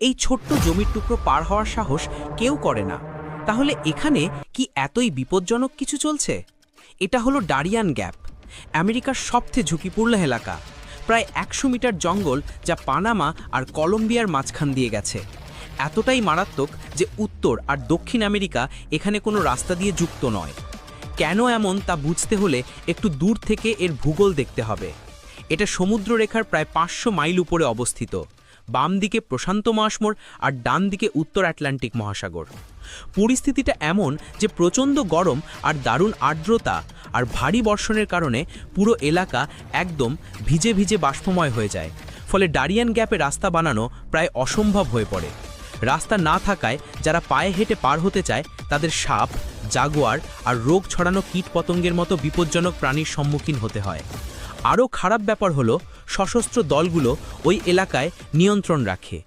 এই ছোট্ট জমির টুকরো পার হওয়ার সাহস কেউ করে না। তাহলে এখানে কি এতই বিপজ্জনক কিছু চলছে? এটা হলো ডারিয়ান গ্যাপ, আমেরিকার সবচেয়ে ঝুঁকিপূর্ণ এলাকা। প্রায় 100 মিটার জঙ্গল যা পানামা আর কলম্বিয়ার মাঝখান দিয়ে গেছে। এতটাই মারাত্মক যে উত্তর আর দক্ষিণ আমেরিকা এখানে কোনো রাস্তা দিয়ে যুক্ত নয়। কেন এমন তা বুঝতে হলে একটু দূর থেকে এর ভূগোল দেখতে হবে। এটা সমুদ্ররেখার প্রায় 500 মাইল উপরে অবস্থিত। বাম দিকে প্রশান্ত মহাসাগর আর ডান দিকে উত্তর আটলান্টিক মহাসাগর। পরিস্থিতিটা এমন যে প্রচণ্ড গরম আর দারুণ আর্দ্রতা আর ভারী বর্ষণের কারণে পুরো এলাকা একদম ভিজে ভিজে বাষ্পময় হয়ে যায়। ফলে ডারিয়ান গ্যাপে রাস্তা বানানো প্রায় অসম্ভব হয়ে পড়ে। রাস্তা না থাকায় যারা পায়ে হেঁটে পার হতে চায় তাদের সাপ, জাগুয়ার আর রোগ ছড়ানো কীটপতঙ্গের মতো বিপজ্জনক প্রাণীর সম্মুখীন হতে হয়। আরও খারাপ ব্যাপার হলো সশস্ত্র দলগুলো ওই এলাকায় নিয়ন্ত্রণ রাখে।